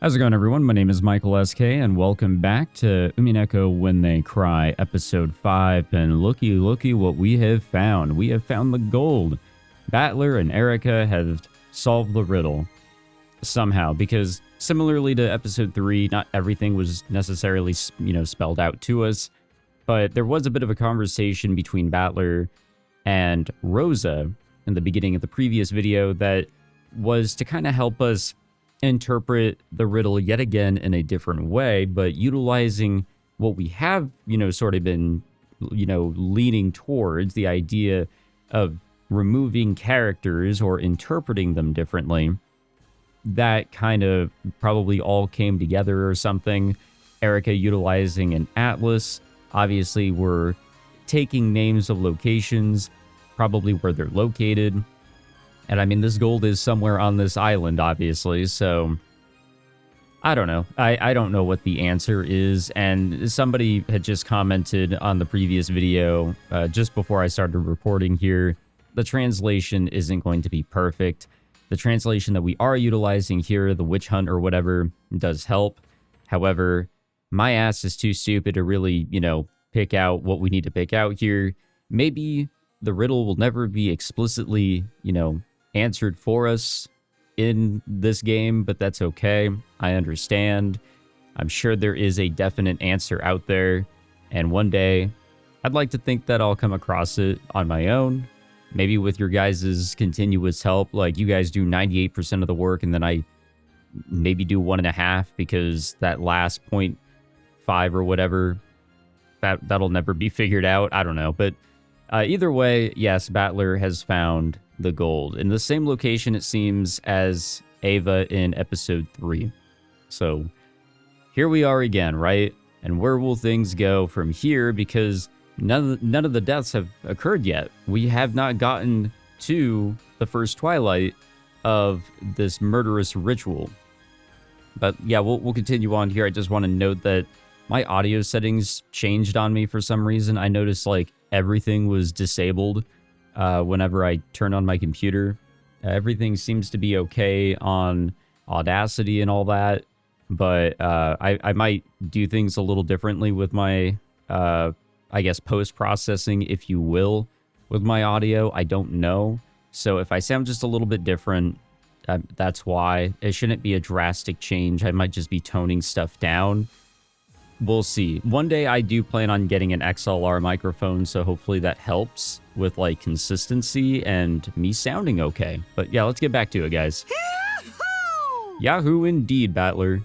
How's it going, everyone? My name is Michael SK, and welcome back to Umineko When They Cry, Episode 5, and looky what we have found. We have found the gold. Battler and Erika have solved the riddle. Somehow, because similarly to Episode 3, not everything was necessarily, spelled out to us, but there was a bit of a conversation between Battler and Rosa in the beginning of the previous video that was to kind of help us interpret the riddle yet again in a different way, but utilizing what we have, sort of been, leaning towards, the idea of removing characters or interpreting them differently. That kind of probably all came together or something. Erika utilizing an atlas. Obviously, we're taking names of locations, probably where they're located. And I mean, this gold is somewhere on this island, obviously, so I don't know. I don't know what the answer is, and somebody had just commented on the previous video, just before I started recording here, the translation isn't going to be perfect. The translation that we are utilizing here, the witch hunt or whatever, does help. However, my ass is too stupid to really, pick out what we need to pick out here. Maybe the riddle will never be explicitly, answered for us in this game, but that's okay. I understand. I'm sure there is a definite answer out there, and one day I'd like to think that I'll come across it on my own, maybe with your guys' continuous help. Like, you guys do 98% of the work, and then I maybe do 1.5, because that last 0.5 or whatever, that'll never be figured out. I don't know, but either way, yes, Battler has found the gold in the same location, it seems, as Ava in episode 3. So here we are again, right? And where will things go from here? Because none of the deaths have occurred yet. We have not gotten to the first twilight of this murderous ritual. But yeah, we'll continue on here. I just want to note that my audio settings changed on me for some reason. I noticed like everything was disabled whenever I turn on my computer. Everything seems to be okay on Audacity and all that, but I might do things a little differently with my, I guess, post-processing, if you will, with my audio. I don't know. So if I sound just a little bit different, that's why. It shouldn't be a drastic change. I might just be toning stuff down. We'll see. One day I do plan on getting an XLR microphone, so hopefully that helps with like consistency and me sounding okay. But yeah, let's get back to it, guys. Yahoo! Yahoo indeed, Battler.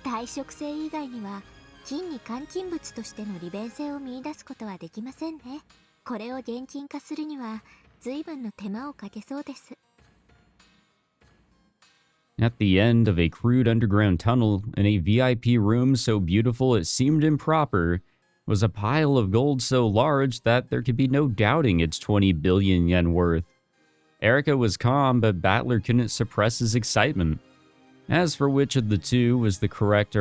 耐食性以外には金に換金物としての利便性を見出すことはできませんね。これを現金化するには随分の手間をかけそうです。 At the end of a crude underground tunnel, in a VIP room so beautiful it seemed improper, was a pile of gold so large that there could be no doubting its 20 billion yen worth. Erika was calm, but Battler couldn't suppress his excitement. As for which of the two was the correct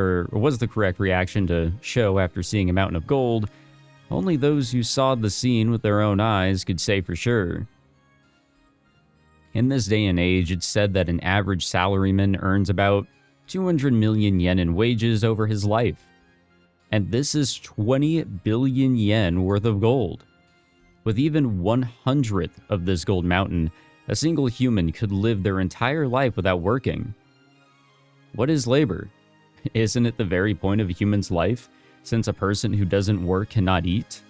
reaction to show after seeing a mountain of gold, only those who saw the scene with their own eyes could say for sure. In this day and age, it's said that an average salaryman earns about 200 million yen in wages over his life. And this is 20 billion yen worth of gold. With even 1/100th of this gold mountain, a single human could live their entire life without working. What is labor? Isn't it the very point of a human's life, since a person who doesn't work cannot eat?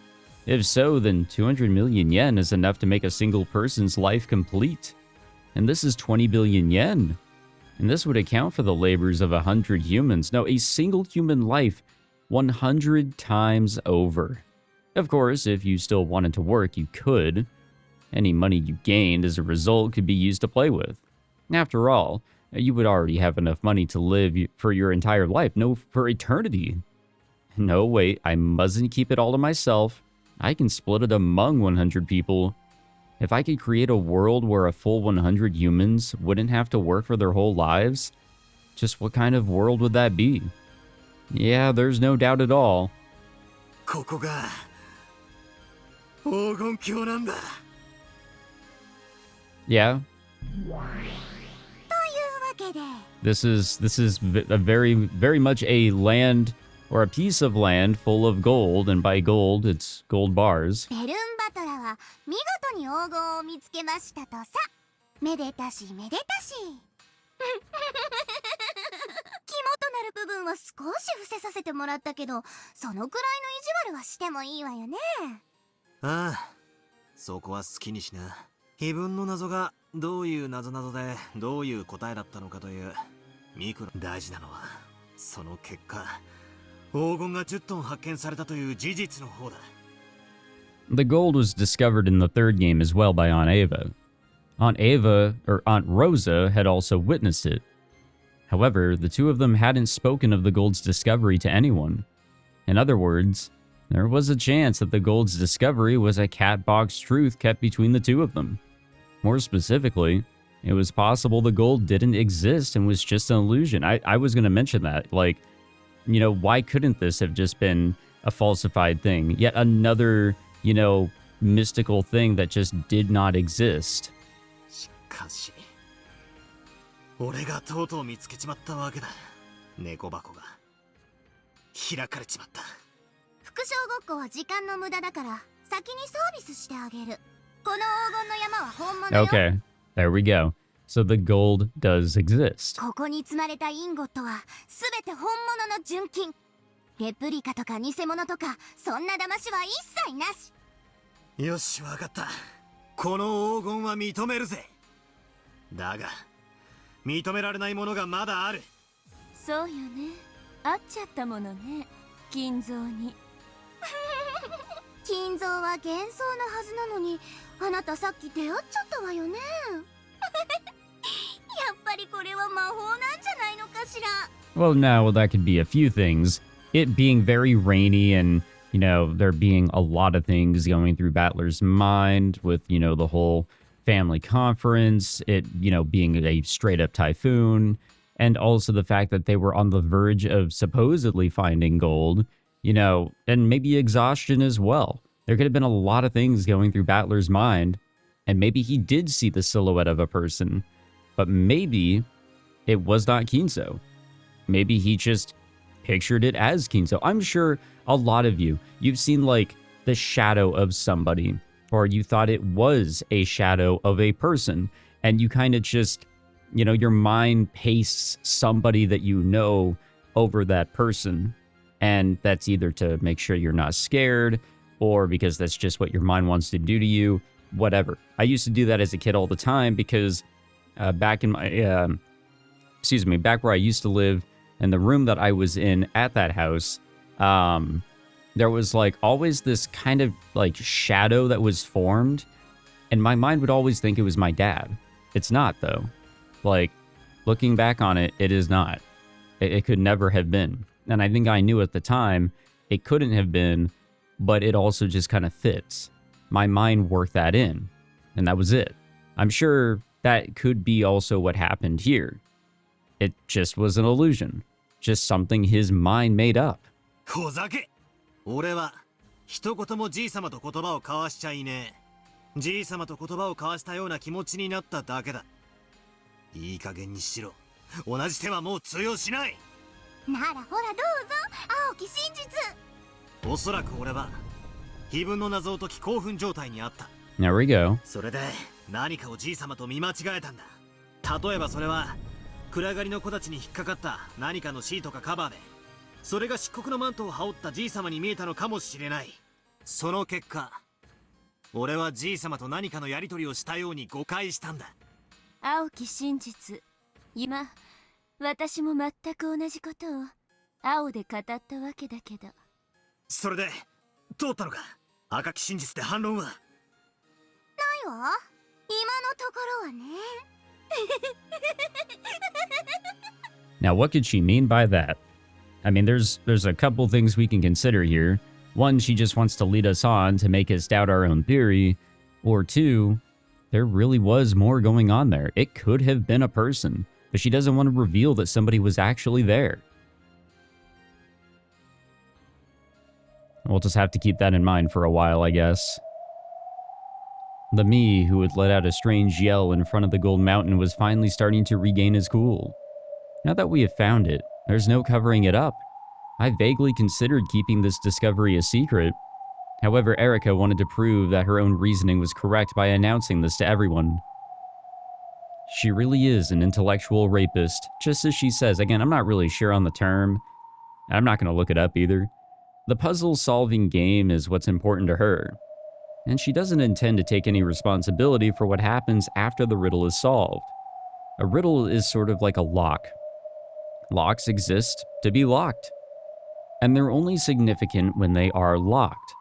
If so, then 200 million yen is enough to make a single person's life complete. And this is 20 billion yen. And this would account for the labors of 100 humans. No, a single human life 100 times over. Of course, if you still wanted to work, you could. Any money you gained as a result could be used to play with. After all, you would already have enough money to live for your entire life. No, for eternity. No, wait, I mustn't keep it all to myself. I can split it among 100 people. If I could create a world where a full 100 humans wouldn't have to work for their whole lives, just what kind of world would that be? Yeah, there's no doubt at all. Yeah. というわ This is a very much a land or a piece of land full of gold, and by gold, it's gold bars. ベルンバトラは見事に黄金を見つけましたとさ。めでたしめでたし。肝となる部分は少し伏せさせてもらったけど、そのくらいの意地悪はしてもいいわよね。ああ、そこは好きにしな。碑文の謎がどういう謎々でどういう答えだったのかというミクロ。大事なのはその結果、黄金が10トン発見されたという事実の方だ。The gold was discovered in the third game as well by Aunt Ava. Aunt Ava, or Aunt Rosa, had also witnessed it. However, the two of them hadn't spoken of the gold's discovery to anyone. In other words, there was a chance that the gold's discovery was a cat box truth kept between the two of them. More specifically, it was possible the gold didn't exist and was just an illusion. I was going to mention that. Like, you know, why couldn't this have just been a falsified thing? Yet another, you know, mystical thing that just did not exist. しかし、俺がとうとう見つけちまったわけだ。猫箱が開かれちまった。副将ごっこは時間の無駄だから先にサービスしてあげる。この黄金の山は本物よ。Okay, there we go. So the gold does exist. ここに積まれたインゴットはすべて本物の純金。レプリカとか偽物とかそんな騙しは一切なし。よし、わかった。この黄金は認めるぜ。だが認められないものがまだある。そうよね。合っちゃったものね。金蔵に。金蔵は幻想のはずなのに、あなたさっき出会っちゃったわよね。やっぱりこれは魔法なんじゃないのかしら。Well, no, that could be a few things. It being very rainy and, you know, there being a lot of things going through Battler's mind with, you know, the whole family conference, it, you know, being a straight up typhoon, and also the fact that they were on the verge of supposedly finding gold, you know, and maybe exhaustion as well. There could have been a lot of things going through Battler's mind, and maybe he did see the silhouette of a person, but maybe it was not Kinzo. Maybe he just pictured it as Kinzo. I'm sure a lot of you, you've seen like the shadow of somebody, or you thought it was a shadow of a person, and you kind of just, you know, your mind pastes somebody that you know over that person. And that's either to make sure you're not scared, or because that's just what your mind wants to do to you, whatever. I used to do that as a kid all the time because back in my, back where I used to live, and the room that I was in at that house, there was like always this kind of like shadow that was formed, and my mind would always think it was my dad. It's not though. Like, looking back on it, it is not. It could never have been. And I think I knew at the time it couldn't have been, but it also just kind of fits. My mind worked that in, and that was it. I'm sure that could be also what happened here. It just was an illusion. Just something his mind made up. ほざけ！俺は一言もじい様と言葉を交わしちゃいねえ。じい様と言葉を交わしたような気持ちになっただけだ。いい加減にしろ。同じ手はもう通用しない。ならほらどうぞ、青き真実。おそらく俺は碑文の謎を解き興奮状態にあった。There we go. それで何かをじい様と見間違えたんだ。例えばそれは暗がりの木立に引っかかった何かのシートかカバーで、それが漆黒のマントを羽織ったじい様に見えたのかもしれない。その結果、俺はじい様と何かのやり取りをしたように誤解したんだ。青き真実。今、私も全く同じことを青で語ったわけだけど。それで通ったのか？赤き真実で反論は？ないわ。今のところはね。Now, what could she mean by that? I mean, there's a couple things we can consider here. One, she just wants to lead us on to make us doubt our own theory. Or two, there really was more going on there. It could have been a person, but she doesn't want to reveal that somebody was actually there. We'll just have to keep that in mind for a while, I guess. The me who had let out a strange yell in front of the gold mountain was finally starting to regain his cool. Now that we have found it, there's no covering it up. I vaguely considered keeping this discovery a secret. However, Erika wanted to prove that her own reasoning was correct by announcing this to everyone. She really is an intellectual rapist, just as she says. Again, I'm not really sure on the term. I'm not going to look it up either. The puzzle-solving game is what's important to her, and she doesn't intend to take any responsibility for what happens after the riddle is solved. A riddle is sort of like a lock. Locks exist to be locked, and they're only significant when they are locked.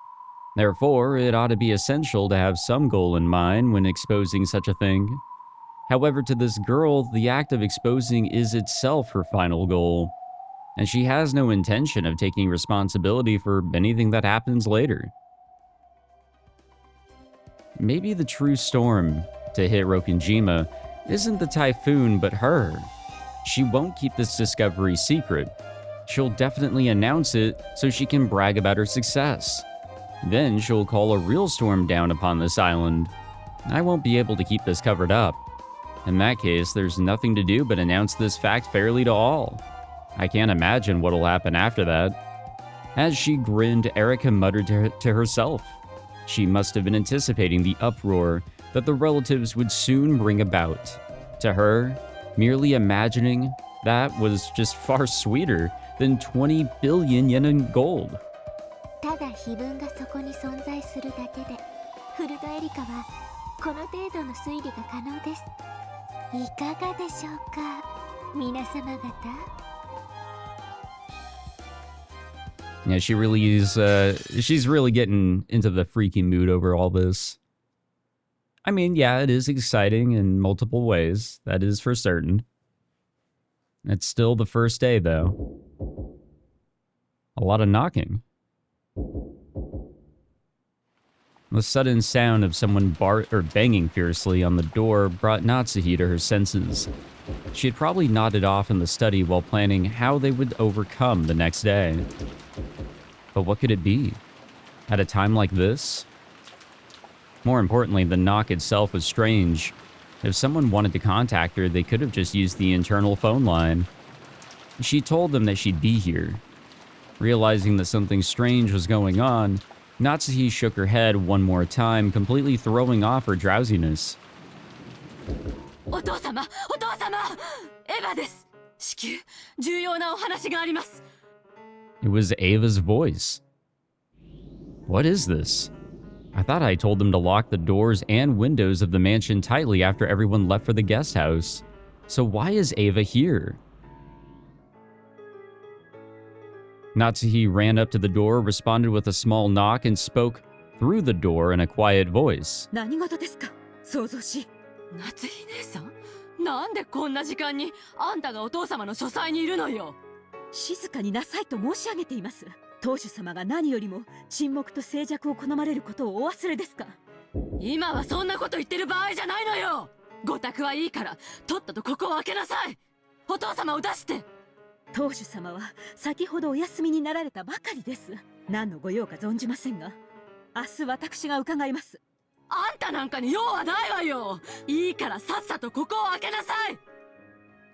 Therefore, it ought to be essential to have some goal in mind when exposing such a thing. However, to this girl, the act of exposing is itself her final goal, and she has no intention of taking responsibility for anything that happens later. Maybe the true storm to hit Rokkenjima isn't the typhoon, but her. She won't keep this discovery secret. She'll definitely announce it so she can brag about her success. Then she'll call a real storm down upon this island. I won't be able to keep this covered up. In that case, there's nothing to do but announce this fact fairly to all. I can't imagine what'll happen after that. As she grinned, Erika muttered to herself. She must have been anticipating the uproar that the relatives would soon bring about. To her, merely imagining that was just far sweeter than 20 billion yen in gold. ただ碑文がそこに存在するだけで、フルドエリカはこの程度の推理が可能です。いかがでしょうか、皆様方。Yeah, she really is, she's really getting into the freaky mood over all this. I mean, yeah, it is exciting in multiple ways. That is for certain. It's still the first day, though. A lot of knocking. The sudden sound of someone banging fiercely on the door brought Natsuhi to her senses. She had probably nodded off in the study while planning how they would overcome the next day. But what could it be? At a time like this? More importantly, the knock itself was strange. If someone wanted to contact her, they could have just used the internal phone line. She told them that she'd be here. Realizing that something strange was going on, Natsuhi shook her head one more time, completely throwing off her drowsiness. お父様、お父様、エヴァです。至急、重要なお話があります。 It was Ava's voice. What is this? I thought I told them to lock the doors and windows of the mansion tightly after everyone left for the guest house. So why is Ava here? Natsuhi ran up to the door, responded with a small knock, and spoke through the door in a quiet voice. 何事ですか、想像し。夏日姉さん、なんでこんな時間にあんたがお父様の書斎にいるのよ。静かになさいと申し上げています。当主様が何よりも沈黙と静寂を好まれることをお忘れですか。今はそんなこと言ってる場合じゃないのよ。ご託はいいからとっととここを開けなさい。お父様を出して。当主様は先ほどお休みになられたばかりです。何のご用か存じませんが、明日私が伺います。あんたなんかに用はないわよ。いいからさっさとここを開けなさい。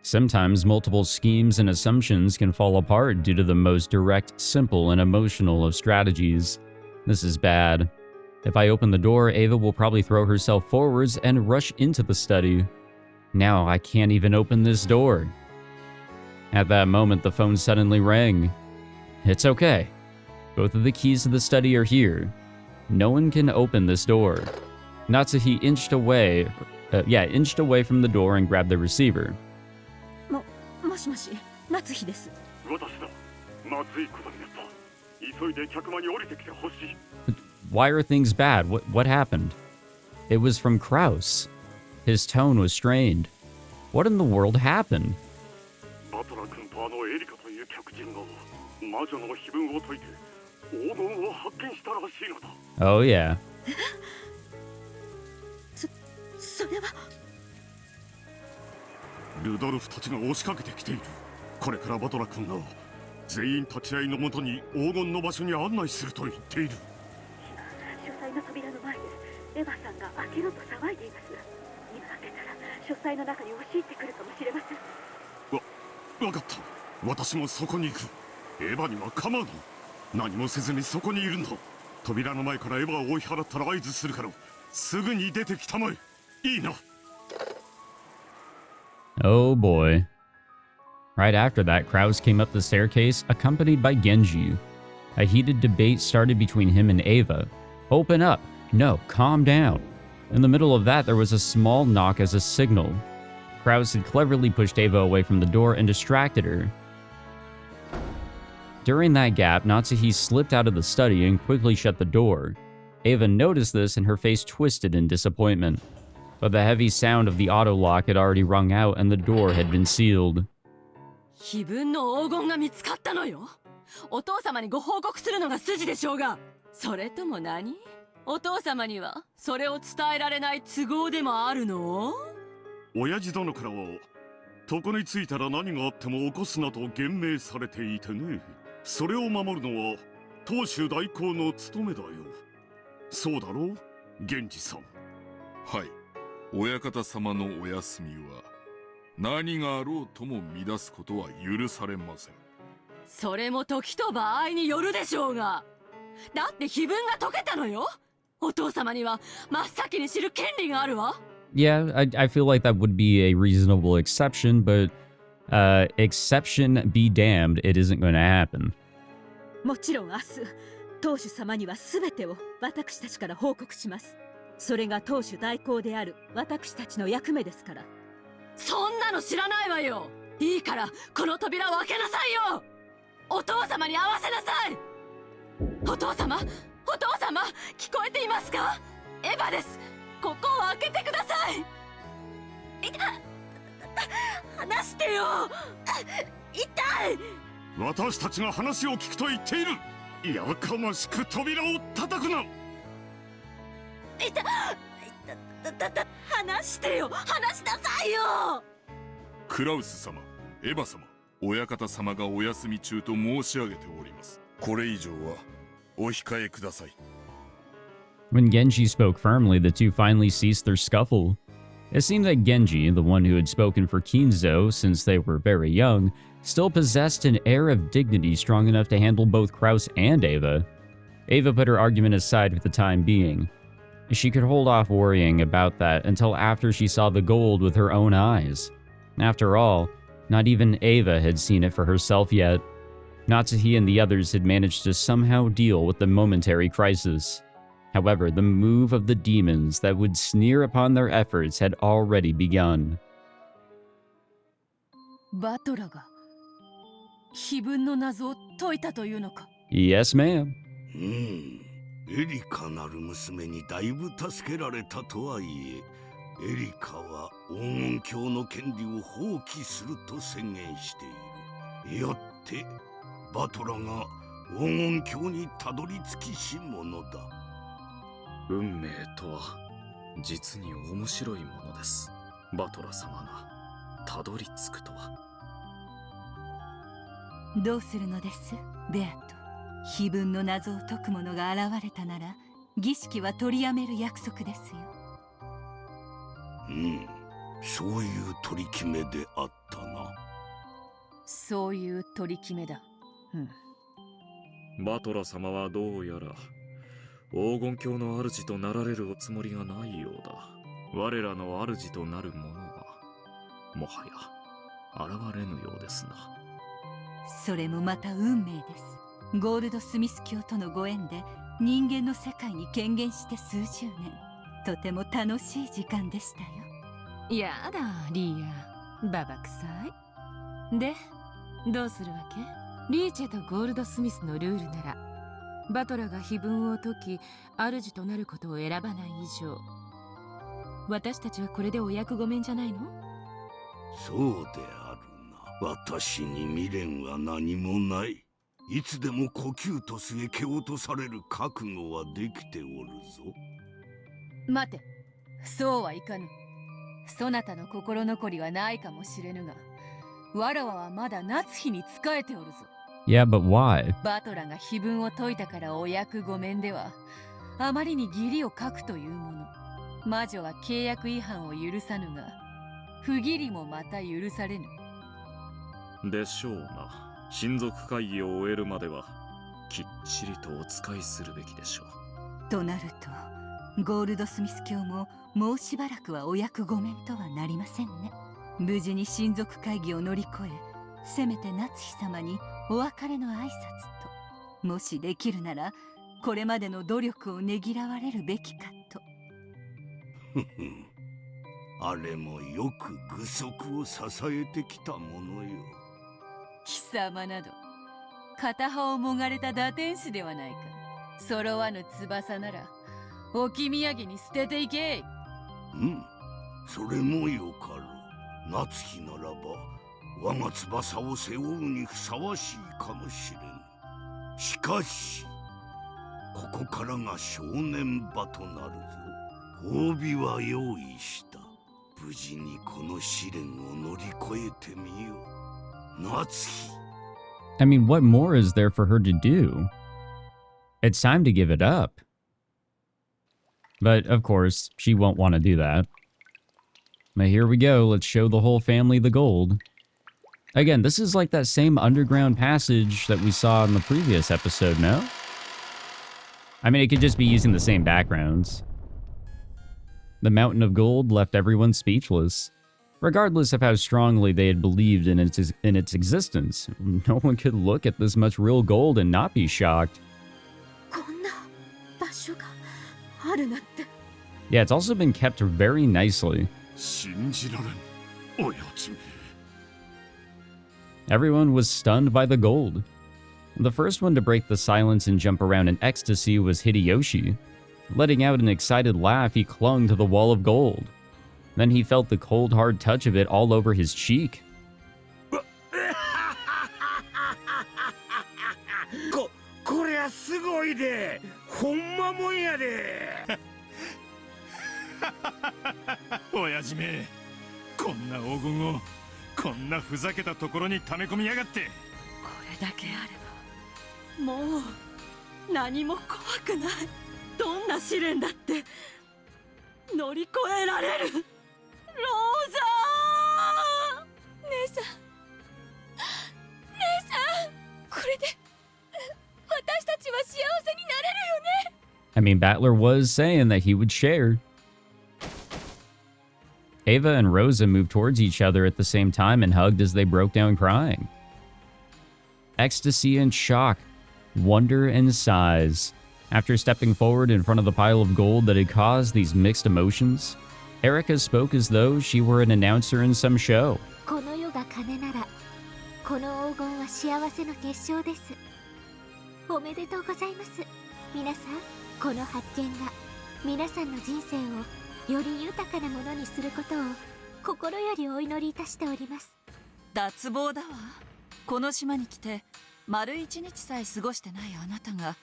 Sometimes multiple schemes and assumptions can fall apart due to the most direct, simple, and emotional of strategies. This is bad. If I open the door, Ava will probably throw herself forwards and rush into the study. Now I can't even open this door. At that moment, the phone suddenly rang. It's okay. Both of the keys to the study are here. No one can open this door. Natsuhi inched away from the door and grabbed the receiver. もしもし、夏日です。私だ。まずいことになった。急いで客間に降りてきてほしい。Why are things bad? What happened? It was from Kraus. His tone was strained. What in the world happened? バトラ君とあのエリカという客人が魔女の碑文を解いて黄金を発見したらしいのだ。Oh yeah. それは。ルドルフたちが押しかけてきている。これからバトラ君が全員立ち会いのもとに黄金の場所に案内すると言っている。書斎の扉の前でエヴァさんが開けろと騒いでいます。今開けたら書斎の中に押し入ってくるかもしれません。わかった。私もそこに行く。エヴァには構うな。何もせずにそこにいるんだ。扉の前からエヴァを追い払ったら合図するから、すぐに出てきたまえ。いいな。 Oh boy. Right after that, Kraus came up the staircase, accompanied by Genji. A heated debate started between him and Ava. Open up! No, calm down. In the middle of that, there was a small knock as a signal. Kraus had cleverly pushed Ava away from the door and distracted her. During that gap, Natsuhi slipped out of the study and quickly shut the door. Ava noticed this and her face twisted in disappointment. But the heavy sound of the auto lock had already rung out and the door had been sealed. 碑文の黄金が見つかったのよ。お父様にご報告するのが筋でしょうが。それとも何？お父様にはそれを伝えられない都合でもあるの？親父殿からは、床に着いたら何があっても起こすなと厳命されていてね。それを守るのは当主代行の務めだよ。そうだろう、源氏さん。はい。親方様のお休みは何があろうとも乱すことは許されません。それも時と場合によるでしょうが。だって碑文が解けたのよ。お父様には真っ先に知る権利があるわ。Yeah, I feel like that would be a reasonable exception, but exception be damned, it isn't going to happen. もちろん明日、当主様には全てを私たちから報告します。それが当主代行である私たちの役目ですから。そんなの知らないわよ。いいからこの扉を開けなさいよ。お父様に会わせなさい。お父様、お父様、聞こえていますか？エヴァです。ここを開けてください。話してよ。痛い。私たちが話を聞くと言っている。やかましく扉を叩くな。話してよ。話しなさいよ。クラウス様、エヴァ様、親方様がお休み中と申し上げております。これ以上はお控えください。When Genji spoke firmly, the two finally ceased their scuffle. It seemed that Genji, the one who had spoken for Kinzo since they were very young, still possessed an air of dignity strong enough to handle both Kraus and Ava. Ava put her argument aside for the time being. She could hold off worrying about that until after she saw the gold with her own eyes. After all, not even Ava had seen it for herself yet. Natsuhi and the others had managed to somehow deal with the momentary crisis. However, the move of the demons that would sneer upon their efforts had already begun. バトラが碑文の謎を解いたというのか？ Yes, ma'am. エリカなる娘にだいぶ助けられたとはいえ、エリカは黄金鏡の権利を放棄すると宣言している。よってバトラが黄金鏡にたどり着きし者だ。運命とは実に面白いものです。バトラ様がたどり着くとは。どうするのです、ベアト。碑文の謎を解く者が現れたなら儀式は取りやめる約束ですよ。そういう取り決めであったな。そういう取り決めだ。バトラ様はどうやら黄金鏡の主となられるおつもりがないようだ。我らの主となる者はもはや現れぬようですな。それもまた運命です。ゴールドスミス教とのご縁で人間の世界に顕現して数十年。とても楽しい時間でしたよ。やだ、リーア。ババ臭い。で、どうするわけ？リーチェとゴールドスミスのルールなら、バトラが碑文を解き、主となることを選ばない以上、私たちはこれでお役御免じゃないの？そうであるな。私に未練は何もない。いつでも呼吸とすへ蹴落とされる覚悟はできておるぞ。待て、そうはいかぬ。そなたの心残りはないかもしれぬが、わらわはまだ夏日に仕えておるぞ。Yeah, but why? バトラが碑文を解いたからお役御免では、あまりに義理を書くというもの。魔女は契約違反を許さぬが、不義理もまた許されぬ。でしょうな。親族会議を終えるまではきっちりとお使いするべきでしょう。となるとゴールドスミス教ももうしばらくはお役御免とはなりませんね。無事に親族会議を乗り越え、せめて夏日様にお別れの挨拶と、もしできるならこれまでの努力をねぎらわれるべきかと。あれもよく愚足を支えてきたものよ。貴様など片葉をもがれた打天使ではないか。揃わぬ翼なら置き土産に捨てていけ。それもよかろう。夏日ならば我が翼を背負うにふさわしいかもしれん。しかしここからが正念場となるぞ。褒美は用意した。無事にこの試練を乗り越えてみよう。夏日。I mean, what more is there for her to do? It's time to give it up. But, of course, she won't want to do that. But here we go. Let's show the whole family the gold. Again, this is like that same underground passage that we saw in the previous episode, no? I mean, it could just be using the same backgrounds. The mountain of gold left everyone speechless. Regardless of how strongly they had believed in its existence, no one could look at this much real gold and not be shocked. Yeah, it's also been kept very nicely. Everyone was stunned by the gold. The first one to break the silence and jump around in ecstasy was Hideyoshi. Letting out an excited laugh, he clung to the wall of gold. Then he felt the cold, hard touch of it all over his cheek. こりゃすごいで、ほんまもんやで。親父め、こんな黄金をこんなふざけたところに溜め込みやがって。これだけあればもう何も怖くない。どんな試練だって乗り越えられる。ローザー姉さん、姉さん、これで私たちは幸せになれるよね。I mean, Battler was saying that he would share. Ava and Rosa moved towards each other at the same time and hugged as they broke down crying. Ecstasy and shock, wonder and sighs. After stepping forward in front of the pile of gold that had caused these mixed emotions, Erika spoke as though she were an announcer in some show. この世が金なら、この黄金は幸せの結晶です。おめでとうございます。皆さん、この発見が皆さんの人生をより豊かなものにすることを心よりお祈りいたしております。脱帽だわ。この島に来て丸一日さえ過ごしてないあなたが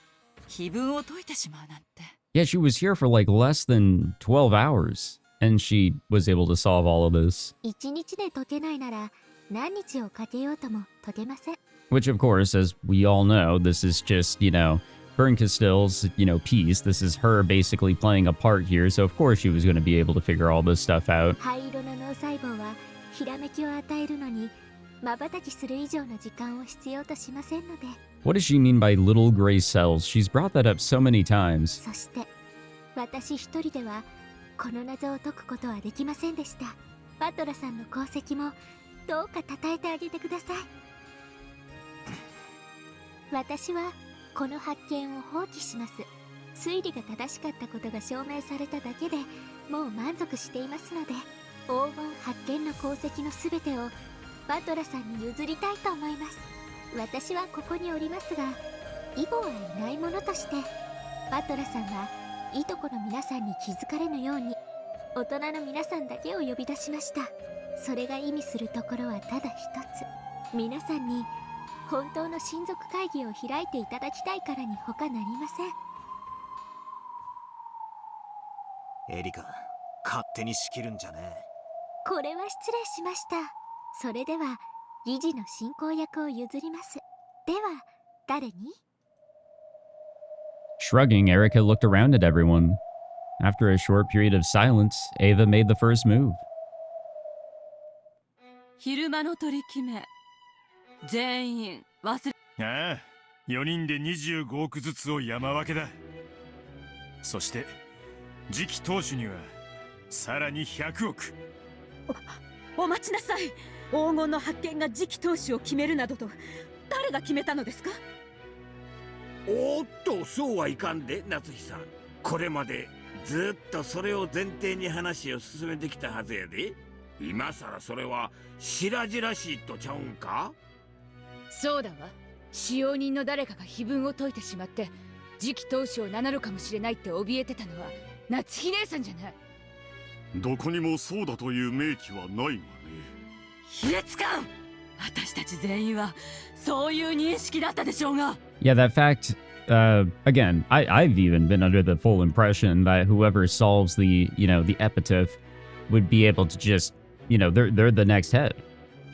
碑文を解いてしまうなんて。Yeah, she was here for like less than 12 hours, and she was able to solve all of this. 一日で解けないなら何日をかけようとも解けません。Which, of course, as we all know, this is just, Bernkastel's, piece. This is her basically playing a part here, so of course she was going to be able to figure all this stuff out. 灰色の脳細胞はひらめきを与えるのに瞬きする以上の時間を必要としませんので。What does she mean by little gray cells? She's brought that up so many times. そして私一人ではこの謎を解くことはできませんでした。バトラさんの功績もどうか称えてあげてください。私はこの発見を放棄します。推理が正しかったことが証明されただけでもう満足していますので、黄金発見の功績のすべてをバトラさんに譲りたいと思います。私はここにおりますが、イボはいないものとして、バトラさんはいとこの皆さんに気づかれぬように大人の皆さんだけを呼び出しました。それが意味するところはただ一つ。皆さんに本当の親族会議を開いていただきたいからに他なりません。エリカ、勝手に仕切るんじゃねえ。これは失礼しました。それでは議事の進行役を譲ります。では誰に？ Shrugging, Erika looked around at everyone. After a short period of silence, Ava made the first move. 昼間の取り決め全員忘れ。ああ、4人で25億ずつを山分けだ。そして次期当主にはさらに100億。お待ちなさい。黄金の発見が次期当主を決めるなどと誰が決めたのですか？おっと、そうはいかんで、夏日さん。これまでずっとそれを前提に話を進めてきたはずやで。今さらそれは白々しいとちゃうんか？そうだわ。使用人の誰かが碑文を解いてしまって次期当主を名乗るかもしれないって怯えてたのは夏日姉さんじゃない。どこにもそうだという明記はないがね。卑劣感。私たち全員はそういう認識だったでしょうが。Yeah, that fact, again, I've even been under the full impression that whoever solves the epitaph would be able to just, they're the next head.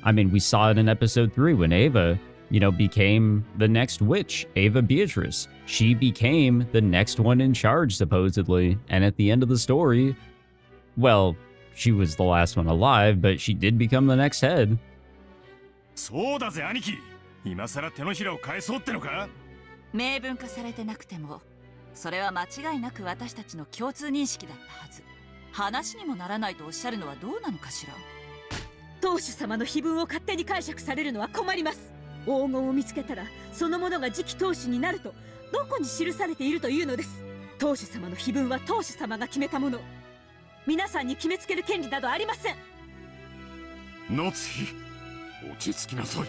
I mean, we saw it in episode 3 when Ava, became the next witch, Ava Beatrice. She became the next one in charge, supposedly. And at the end of the story, well, she was the last one alive, but she did become the next head. そうだぜ兄貴。今さら手のひらを返そうってのか？明文化されてなくてもそれは間違いなく私たちの共通認識だったはず。話にもならないとおっしゃるのはどうなのかしら。当主様の碑文を勝手に解釈されるのは困ります。黄金を見つけたらそのものが次期当主になるとどこに記されているというのです。当主様の碑文は当主様が決めたもの。皆さんに決めつける権利などありません。夏日、落ち着きなさい。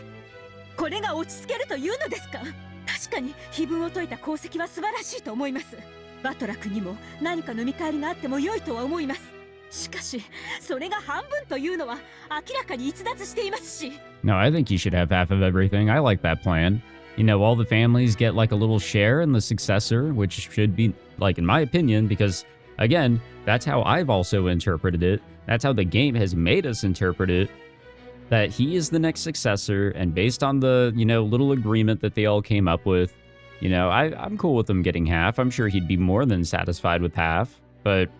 これが落ち着けるというのですか？確かに碑文を解いた功績は素晴らしいと思います。バトラ君にも何かの見返りがあっても良いとは思います。しかしそれが半分というのは明らかに逸脱していますし。 No, I think you should have half of everything. I like that plan. All the families get like a little share in the successor, which should be, like, in my opinion, because, again, that's how I've also interpreted it. That's how the game has made us interpret it. That he is the next successor, and based on the, little agreement that they all came up with, I'm cool with him getting half. I'm sure he'd be more than satisfied with half, but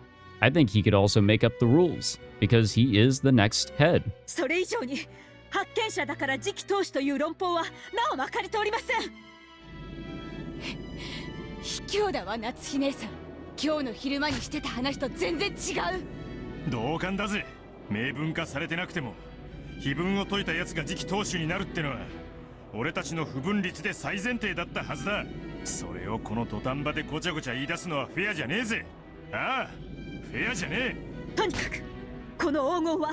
I think he could also make up the rules, because he is the next head. それ以上に発見者だから次期当主という論法はなおまかり通りません。卑怯だわ夏日姉さん。今日の昼間にしてた話と全然違う。同感だぜ。明文化されてなくても碑文を解いたやつが次期当主になるってのは俺たちの不分律で最前提だったはずだ。それをこの土壇場でごちゃごちゃ言い出すのはフェアじゃねえぜ。ああ、フェアじゃねえ。とにかくこの黄金は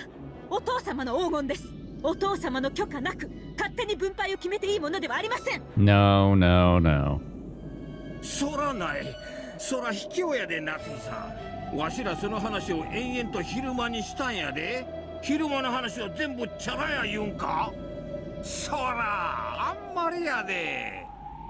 お父様の黄金です。お父様の許可なく勝手に分配を決めていいものではありません。 No, no, no. そらない。そら卑怯やで、夏日さん。わしらその話を延々と昼間にしたんやで。昼間の話は全部チャラや言うんか？そらあんまりやで。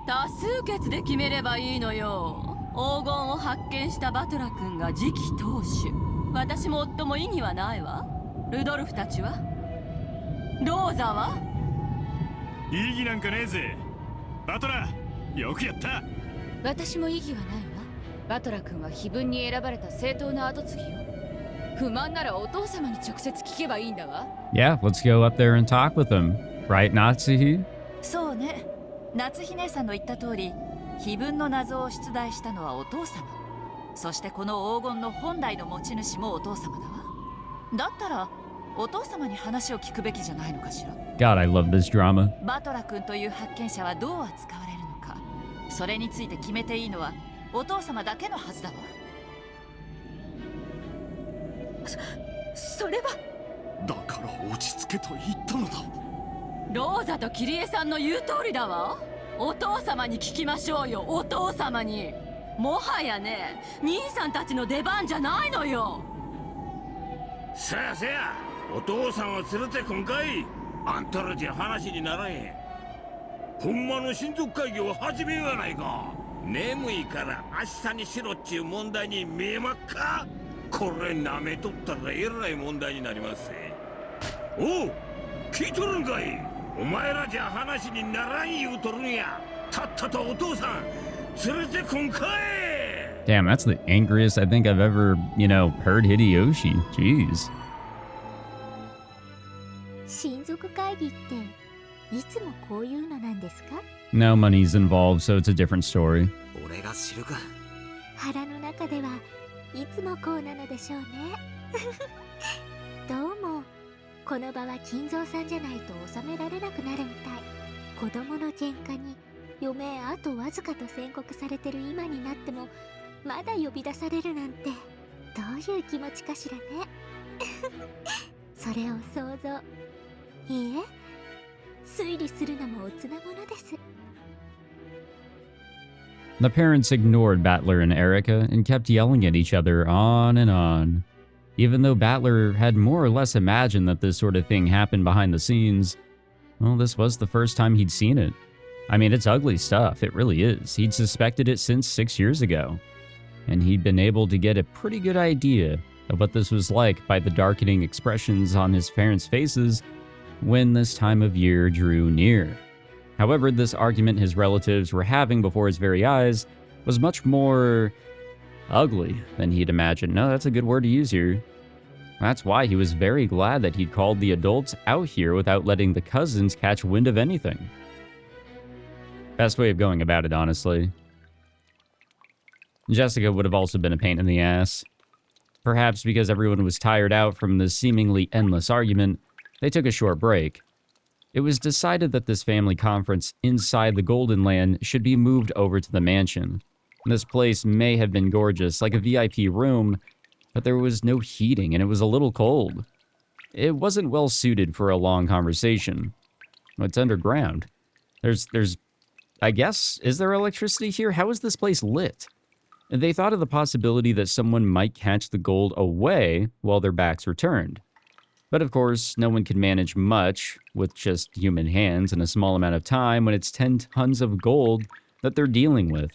多数決で決めればいいのよ。黄金を発見したバトラ君が次期当主。私も夫も異議はないわ。ルドルフたちは？ローザは？異議なんかねえぜ。バトラー、よくやった。私も異議はないわ。バトラ君は碑文に選ばれた正当な後継ぎよ。不満ならお父様に直接聞けばいいんだわ。Yeah, let's go up there and talk with him. Right, Natsuhi? そうね。夏日姉さんの言った通り、碑文の謎を出題したのはお父様。そしてこの黄金の本来の持ち主もお父様だわ。だったらお父様に話を聞くべきじゃないのかしら。 God, I love this drama. バトラ君という発見者はどう扱われるのか、それについて決めていいのはお父様だけのはずだわ。それはだから落ち着けと言ったのだ。ローザとキリエさんの言う通りだわ。お父様に聞きましょうよ。お父様に。もはやね、兄さんたちの出番じゃないのよ。せやせや、お父さんを連れてこんかい。あんたらじゃ話にならへん。ほんまの親族会議を始めようやないか。眠いから明日にしろっちゅう問題に見えまっか。これ舐めとったらえらい問題になりますぜ。おう、聞いとるんかい。お前らじゃ話にならん言うとるんや。たったとお父さん連れてこんかい。Damn, that's the angriest I think I've ever, heard Hideyoshi. Jeez. 親族会議っていつもこういうのなんですか？ No money's involved, so it's a different story. 俺が知るか。腹の中ではいつもこうなのでしょうね。どうもこの場は金蔵さんじゃないと収められなくなるみたい。子供の喧嘩に余命あとわずかと宣告されてる今になってもまだ呼び出されるなんてどういう気持ちかしらね。それを想像、いいえ、推理するのもおつなものです。 The parents ignored Battler and Erika and kept yelling at each other on and on. Even though Battler had more or less imagined that this sort of thing happened behind the scenes, well, this was the first time he'd seen it. I mean, it's ugly stuff, it really is. He'd suspected it since 6 years ago, and he'd been able to get a pretty good idea of what this was like by the darkening expressions on his parents' faces when this time of year drew near. However, this argument his relatives were having before his very eyes was much more ugly than he'd imagined. No, that's a good word to use here. That's why he was very glad that he'd called the adults out here without letting the cousins catch wind of anything. Best way of going about it, honestly. Jessica would have also been a pain in the ass. Perhaps because everyone was tired out from this seemingly endless argument, they took a short break. It was decided that this family conference inside the Golden Land should be moved over to the mansion. This place may have been gorgeous, like a VIP room, but there was no heating and it was a little cold. It wasn't well suited for a long conversation. It's underground. There's, I guess, is there electricity here? How is this place lit? And they thought of the possibility that someone might catch the gold away while their backs were turned. But of course, no one can manage much with just human hands in a small amount of time when it's 10 tons of gold that they're dealing with.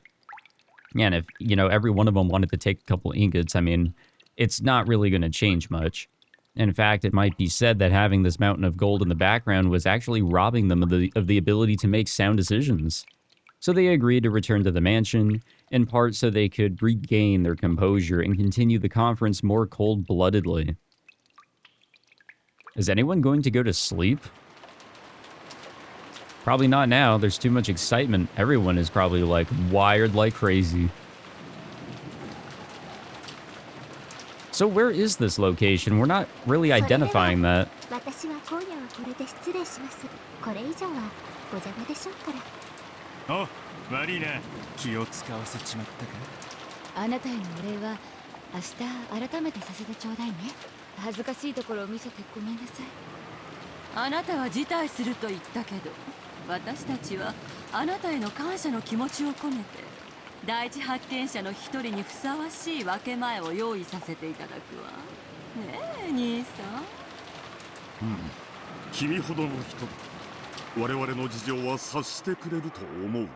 And if, every one of them wanted to take a couple ingots, I mean, it's not really going to change much. In fact, it might be said that having this mountain of gold in the background was actually robbing them of the ability to make sound decisions. So they agreed to return to the mansion, in part so they could regain their composure and continue the conference more cold-bloodedly. Is anyone going to go to sleep? Probably not now. There's too much excitement. Everyone is probably, wired like crazy. So where is this location? We're not really identifying that. 私は今夜はこれで失礼します。これ以上はご邪魔でしょうから。お、悪いな。気を使わせちまったか。あなたへのお礼は明日改めてさせてちょうだいね。恥ずかしいところを見せてごめんなさい。あなたは辞退すると言ったけど、私たちはあなたへの感謝の気持ちを込めて第一発見者の一人にふさわしい分け前を用意させていただくわ。ねえ、兄さん。君ほどの人だ。我々の事情は察してくれると思うのに。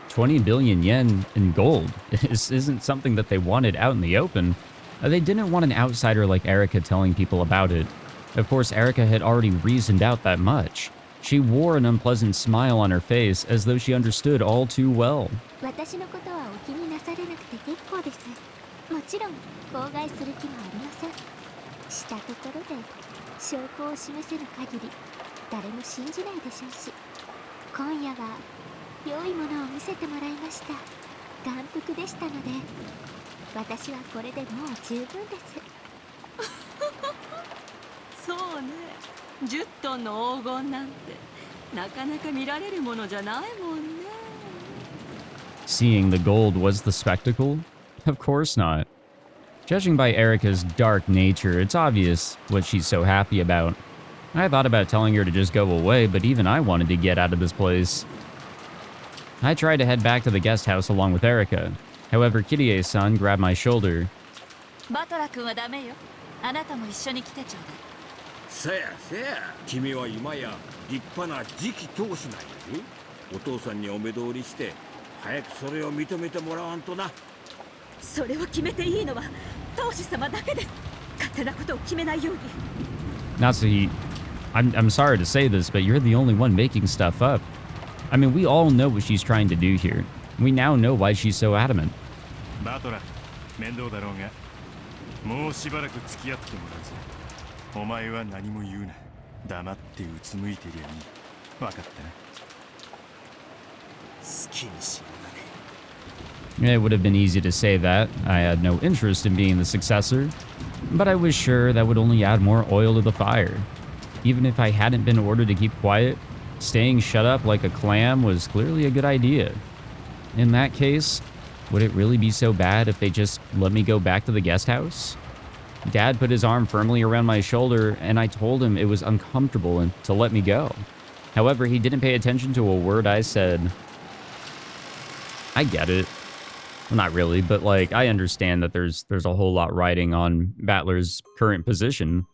20 billion yen in gold. This isn't something that they wanted out in the open. They didn't want an outsider like Erika telling people about it. Of course, Erika had already reasoned out that much. She wore an unpleasant smile on her face as though she understood all too well. 私のことはお気になされなくて結構です。もちろん口外する気もありません。したところで証拠を示せぬ限り誰も信じないでしょうし、今夜は良いものを見せてもらいました。眼福でしたので、私はこれでもう十分です。そうね、10トンの黄金なんてなかなか見られるものじゃないもんね。Seeing the gold was the spectacle? Of course not. Judging by Erika's dark nature, it's obvious what she's so happy about. I thought about telling her to just go away, but even I wanted to get out of this place. I tried to head back to the guest house along with Erika. However, Kirie-san grabbed my shoulder. バトラ君はダメよ。あなたも一緒に来てちょうだい。せやせや、君は今や立派な次期当主なんやで。お父さんにお目通りして早くそれを認めてもらわんとな。それを決めていいのは当主様だけです。勝手なことを決めないように。Natsuhi, I'm sorry to say this, but you're the only one making stuff up. I mean, we all know what she's trying to do here. We now know why she's so adamant. バトラ面倒だろうがもうしばらく付き合ってもらうぞ。お前は何も言うな。黙ってうつむいてりゃいい。分かったな。好きにしようだね。 It would have been easy to say that. I had no interest in being the successor, but I was sure that would only add more oil to the fire. Even if I hadn't been ordered to keep quiet, staying shut up like a clam was clearly a good idea. In that case, would it really be so bad if they just let me go back to the guest house? Dad put his arm firmly around my shoulder, and I told him it was uncomfortable and to let me go. However, he didn't pay attention to a word I said. I get it. Well, not really, but like I understand that there's a whole lot riding on Battler's current position.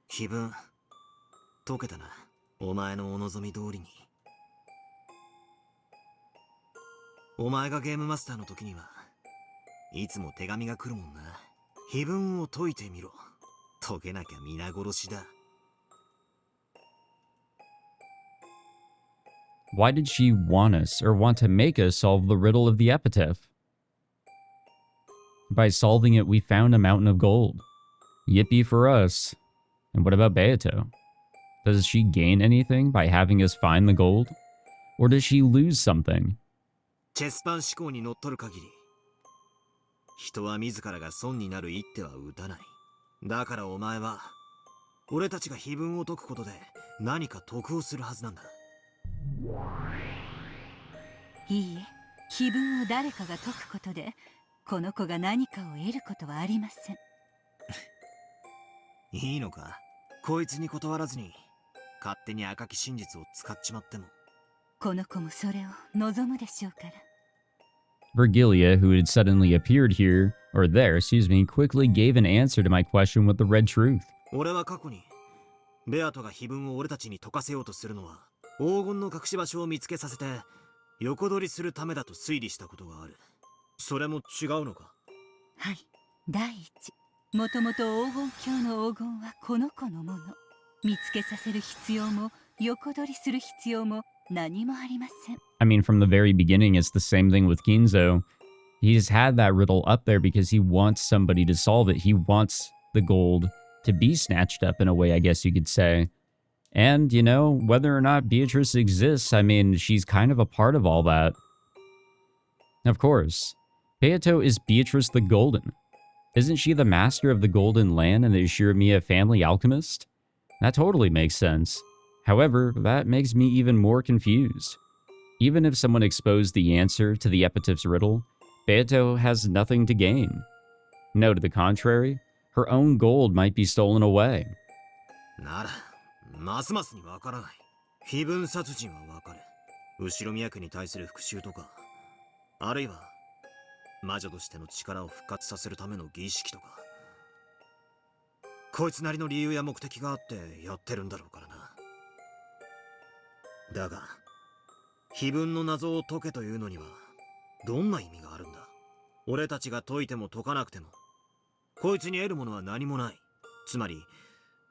気分解けたな。お前のお望み通りに。お前がゲームマスターの時にはいつも手紙が来るもんな。碑文を解いてみろ。解けなきゃ皆殺しだ。Why did she want us or want to make us solve the riddle of the epitaph? By solving it, we found a mountain of gold. Yippee for us. And what about Beato? Does she gain anything by having us find the gold? Or does she lose something? チェスパン思考にのっとる限り、人は自らが損になる一手は打たない。だからお前は、俺たちが碑文を解くことで何か得をするはずなんだ。いいえ、碑文を誰かが解くことでこの子が何かを得ることはありません。いいのか、こいつに断らずに勝手に赤き真実を使っちまっても。この子もそれを望むでしょうから。Virgilia, who had suddenly appeared here, or there, quickly gave an answer to my question with the red truth. 俺は過去にベアトが碑文を俺たちに解かせようとするのは黄金の隠し場所を見つけさせて横取りするためだと推理したことがある。それも違うのか？はい、第一、もともと黄金鏡の黄金はこの子のもの。見つけさせる必要も横取りする必要も何もありません。I mean, from the very beginning, it's the same thing with Kinzo. He's had that riddle up there because he wants somebody to solve it. He wants the gold to be snatched up in a way, I guess you could say. And, you know, whether or not Beatrice exists, I mean, she's kind of a part of all that. Of course, Beato is Beatrice the Golden. Isn't she the master of the Golden Land and the Ushiromiya family alchemist? That totally makes sense. However, that makes me even more confused. Even if someone exposed the answer to the Epitaph's riddle, Beato has nothing to gain. No, to the contrary, her own gold might be stolen away. なら、ますますにわからない。碑文殺人はわかる。後ろ宮家に対する復讐とか、あるいは魔女としての力を復活させるための儀式とか。こいつなりの理由や目的があってやってるんだろうからな。だが、碑文の謎を解けというのにはどんな意味があるんだ？俺たちが解いても解かなくても、こいつに得るものは何もない。つまり、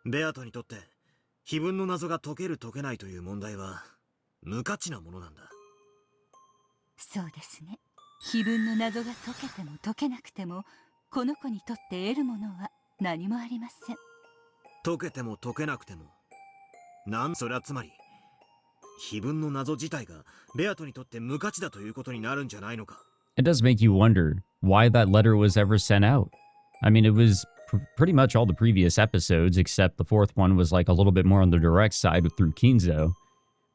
ベアトにとって碑文の謎が解ける解けないという問題は無価値なものなんだ。そうですね。碑文の謎が解けても解けなくても、この子にとって得るものは何もありません。解けても解けなくても、それはつまり碑文の謎自体がベアトにとって無価値だということになるんじゃないのか。It does make you wonder why that letter was ever sent out. I mean, it was pretty much all the previous episodes, except the fourth one was like a little bit more on the direct side through Kinzo.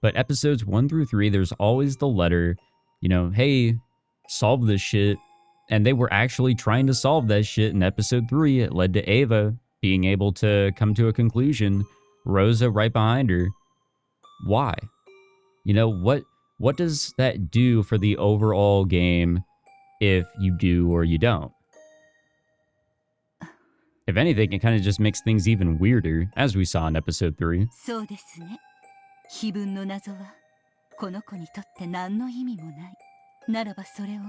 But episodes 1 through 3, there's always the letter, you know, hey, solve this shit. And they were actually trying to solve that shit. In episode 3, it led to Ava being able to come to a conclusion. Rosa right behind her. Why? You know, what does that do for the overall game if you do or you don't? If anything, it kind of just makes things even weirder, as we saw in episode 3. そうですね。碑文の謎はこの子にとって何の意味もない。ならばそれを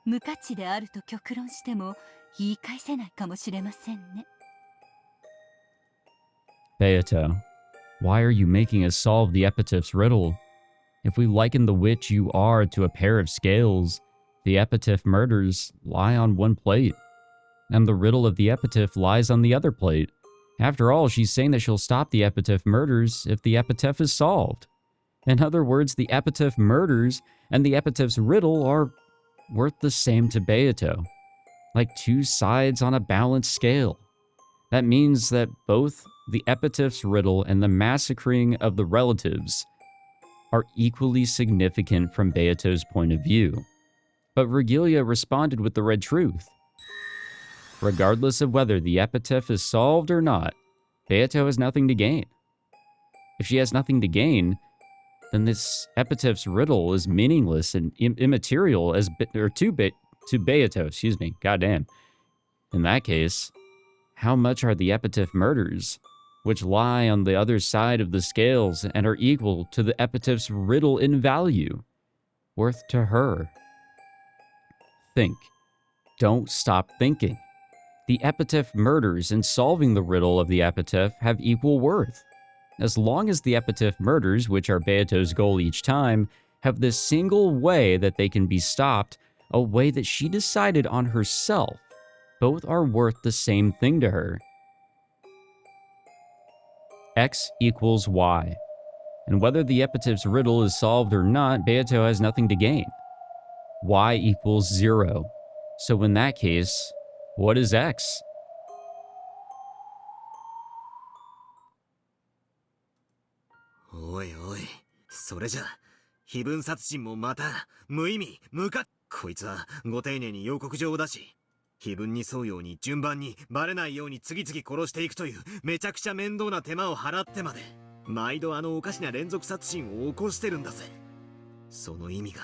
無価値であると極論しても言い返せないかもしれませんね。Beato, why are you making us solve the Epitaph's riddle? If we liken the witch you are to a pair of scales, The Epitaph murders lie on one plate, and the riddle of the Epitaph lies on the other plate. After all, she's saying that she'll stop the Epitaph murders if the Epitaph is solved. In other words, the Epitaph murders and the Epitaph's riddle are worth the same to Beato, like two sides on a balanced scale. That means that both the Epitaph's riddle and the massacring of the relatives are equally significant from Beato's point of view. But Regalia responded with the red truth. Regardless of whether the Epitaph is solved or not, Beato has nothing to gain. If she has nothing to gain, then this Epitaph's riddle is meaningless and immaterial to Beato, Goddamn. In that case, how much are the Epitaph murders, which lie on the other side of the scales and are equal to the Epitaph's riddle in value, worth to her? Think. Don't stop thinking. The Epitaph murders and solving the riddle of the Epitaph have equal worth. As long as the Epitaph murders, which are Beato's goal each time, have this single way that they can be stopped, a way that she decided on herself, both are worth the same thing to her. X equals Y. And whether the Epitaph's riddle is solved or not, Beato has nothing to gain. Y equals 0. So in that case, what is X?おいおい、それじゃ非分殺人もまた無意味無価。こいつはご丁寧に予告状を出し、非分に沿うように順番にバレないように次々殺していくというめちゃくちゃ面倒な手間を払ってまで毎度あのおかしな連続殺人を起こしてるんだぜ。その意味が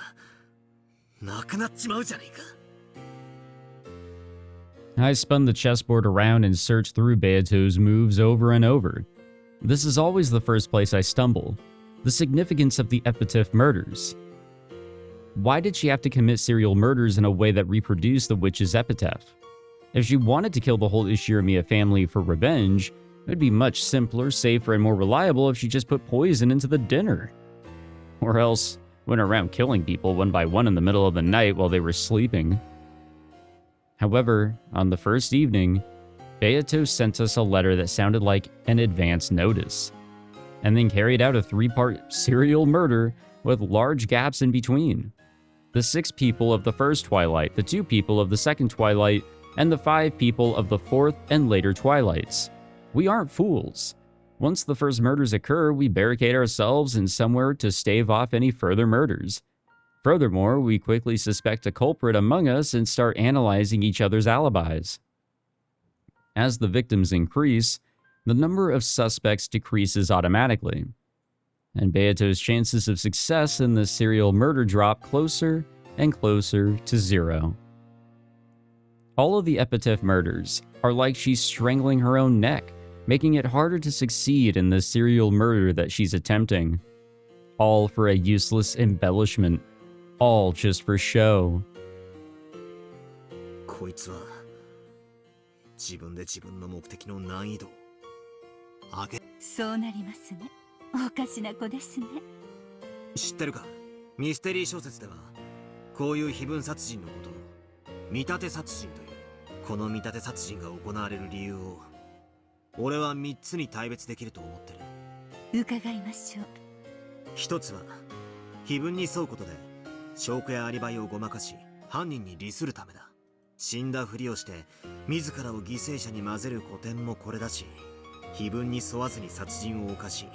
なくなっちまうじゃねえか。I spun the chessboard around and searched through Beato's moves over and over. This is always the first place I stumble. The significance of the Epitaph murders. Why did she have to commit serial murders in a way that reproduced the witch's epitaph? If she wanted to kill the whole Ushiromiya family for revenge, it would be much simpler, safer, and more reliable if she just put poison into the dinner. Or else went around killing people one by one in the middle of the night while they were sleeping. However, on the first evening, Beato sent us a letter that sounded like an advance notice, and then carried out a 3-part serial murder with large gaps in between. The 6 people of the first twilight, the 2 people of the second twilight, and the 5 people of the fourth and later twilights. We aren't fools. Once the first murders occur, we barricade ourselves in somewhere to stave off any further murders. Furthermore, we quickly suspect a culprit among us and start analyzing each other's alibis. As the victims increase, the number of suspects decreases automatically, and Beato's chances of success in this serial murder drop closer and closer to 0. All of the Epitaph murders are like she's strangling her own neck, making it harder to succeed in the serial murder that she's attempting. All for a useless embellishment. All just for show. こいつは自分で自分の目的の難易度を上げ。そうなりますね。おかしな子ですね。知ってるか？ミステリー小説ではこういう非分殺人のことを見立て殺人という。この見立て殺人が行われる理由を俺は3つに大別できると思ってる。伺いましょう。一つは非分に沿うことで証拠やアリバイをごまかし犯人に利するためだ。死んだふりをして自らを犠牲者に混ぜる古典もこれだし、非分に沿わずに殺人を犯し、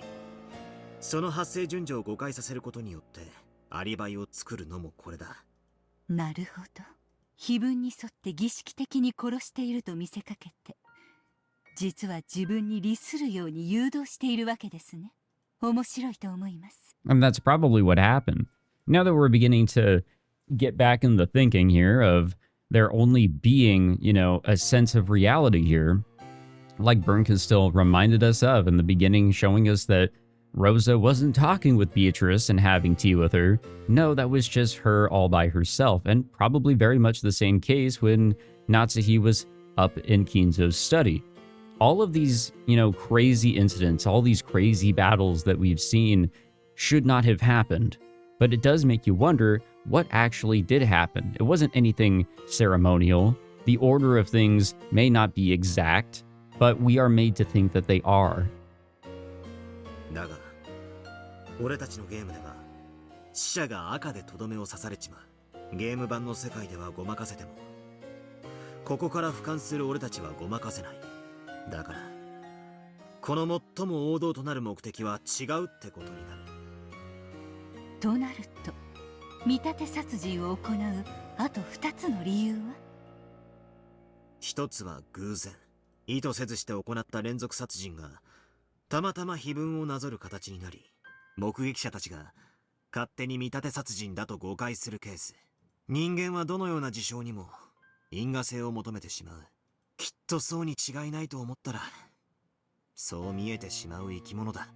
その発生順序を誤解させることによってアリバイを作るのもこれだ。なるほど。非分に沿って儀式的に殺していると見せかけて、実は自分に利するように誘導しているわけですね。面白いと思います。And that's probably what happened. Now that we're beginning to get back in the thinking here of there only being, a sense of reality here, like Bernkastel reminded us of in the beginning, showing us that Rosa wasn't talking with Beatrice and having tea with her. No, that was just her all by herself, and probably very much the same case when Natsuhi was up in Kinzo's study. All of these, crazy incidents, all these crazy battles that we've seen should not have happened. But it does make you wonder, what actually did happen. It wasn't anything ceremonial. The order of things may not be exact, but we are made to think that they are. だが、俺たちのゲームでは死者が赤でとどめを刺されちまう。ゲーム版の世界ではごまかせても、ここから俯瞰する俺たちはごまかせない。だからこの最も王道となる目的は違うってことになる。となると、見立て殺人を行うあと2つの理由は？一つは偶然、意図せずして行った連続殺人がたまたま碑文をなぞる形になり、目撃者たちが勝手に見立て殺人だと誤解するケース。人間はどのような事象にも因果性を求めてしまう。きっとそうに違いないと思ったら、そう見えてしまう生き物だ。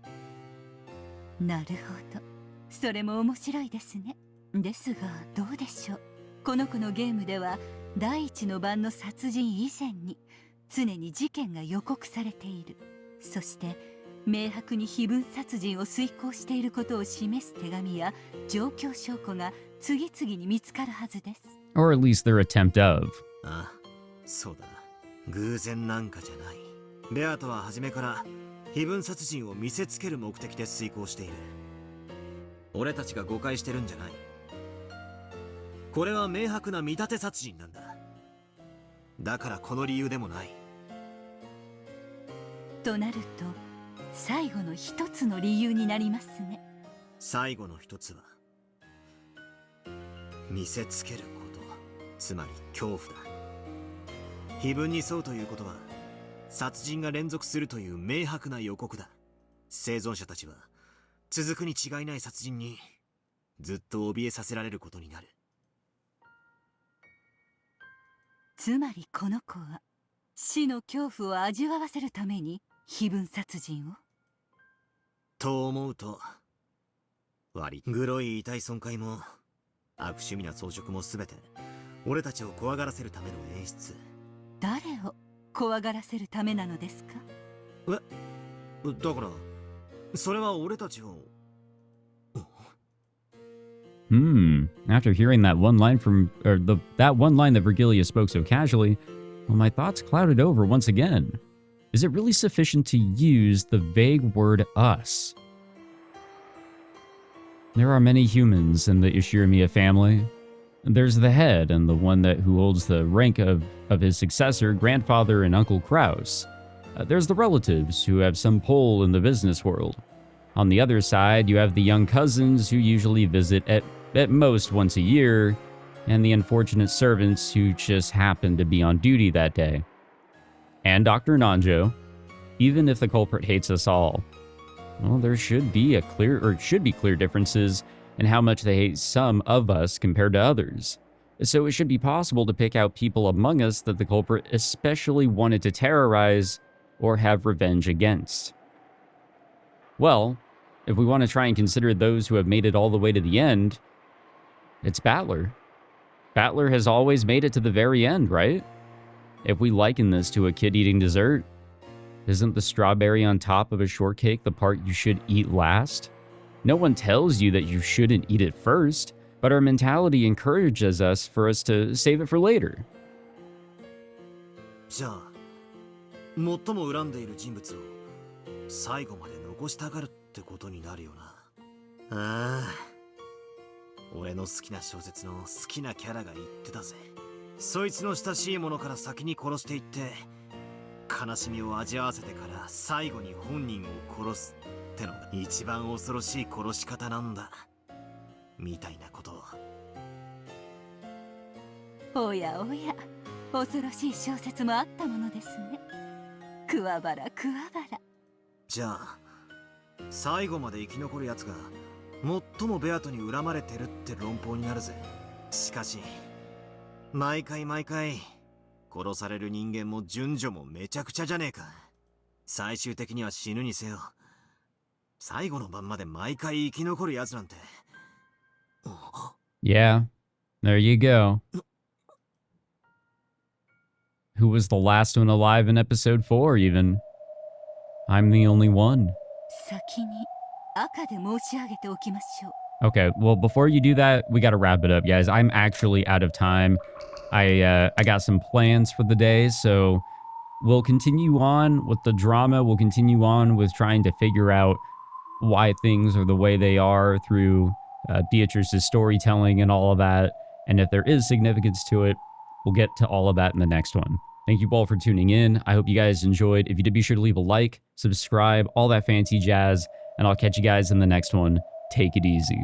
なるほど、それも面白いですね。ですがどうでしょう。この子のゲームでは第一の晩の殺人以前に常に事件が予告されている。そして明白に碑文殺人を遂行していることを示す手紙や状況証拠が次々に見つかるはずです。 Or at least their attempt of. ああ、そうだ。偶然なんかじゃない。ベアとは初めから碑文殺人を見せつける目的で遂行している。俺たちが誤解してるんじゃない。これは明白な見立て殺人なんだ。だからこの理由でもない。となると最後の一つの理由になりますね。最後の一つは見せつけること、つまり恐怖だ。碑文に沿うということは殺人が連続するという明白な予告だ。生存者たちは続くに違いない殺人にずっと怯えさせられることになる。つまりこの子は死の恐怖を味わわせるために碑文殺人を？と思うと、割グロい遺体損壊も悪趣味な装飾も全て俺たちを怖がらせるための演出。誰を怖がらせるためなのですか？だからそれは俺たちを。After hearing that one line that one line that Virgilia spoke so casually, well, my thoughts clouded over once again. Is it really sufficient to use the vague word us? There are many humans in the Ushiromiya family. There's the head and the one who holds the rank of his successor, grandfather and Uncle Kraus. There's the relatives who have some pull in the business world. On the other side, you have the young cousins who usually visit at most once a year, and the unfortunate servants who just happen to be on duty that day. And Dr. Nanjo, even if the culprit hates us all. Well, there should be clear differences in how much they hate some of us compared to others. So it should be possible to pick out people among us that the culprit especially wanted to terrorize or have revenge against. Well, if we want to try and consider those who have made it all the way to the end, it's Battler. Battler has always made it to the very end, right? If we liken this to a kid eating dessert, isn't the strawberry on top of a shortcake the part you should eat last? No one tells you that you shouldn't eat it first, but our mentality encourages us for us to save it for later. じゃあ、最も恨んでいる人物を最後まで残したがるってことになるよな。ああ、俺の好きな小説の好きなキャラが言ってたぜ。そいつの親しいものから先に殺していって、悲しみを味わわせてから最後に本人を殺すってのが一番恐ろしい殺し方なんだ、みたいなことを。おやおや、恐ろしい小説もあったものですね。桑原桑原。じゃあ最後まで生き残るやつが最もベアトに恨まれてるって論法になるぜ。しかし毎回殺される人間も順序もめちゃくちゃじゃねえか。最終的には死ぬにせよ、最後の晩まで毎回生き残るやつなんて。Yeah, there you go. Who was the last one alive in episode 4 even? I'm the only one. 先に赤で申し上げておきましょう。Okay, well, before you do that, we got to wrap it up, guys. I'm actually out of time. I got some plans for the day, so we'll continue on with the drama. We'll continue on with trying to figure out why things are the way they are through Beatrice's storytelling and all of that. And if there is significance to it, we'll get to all of that in the next one. Thank you all for tuning in. I hope you guys enjoyed. If you did, be sure to leave a like, subscribe, all that fancy jazz, and I'll catch you guys in the next one. Take it easy.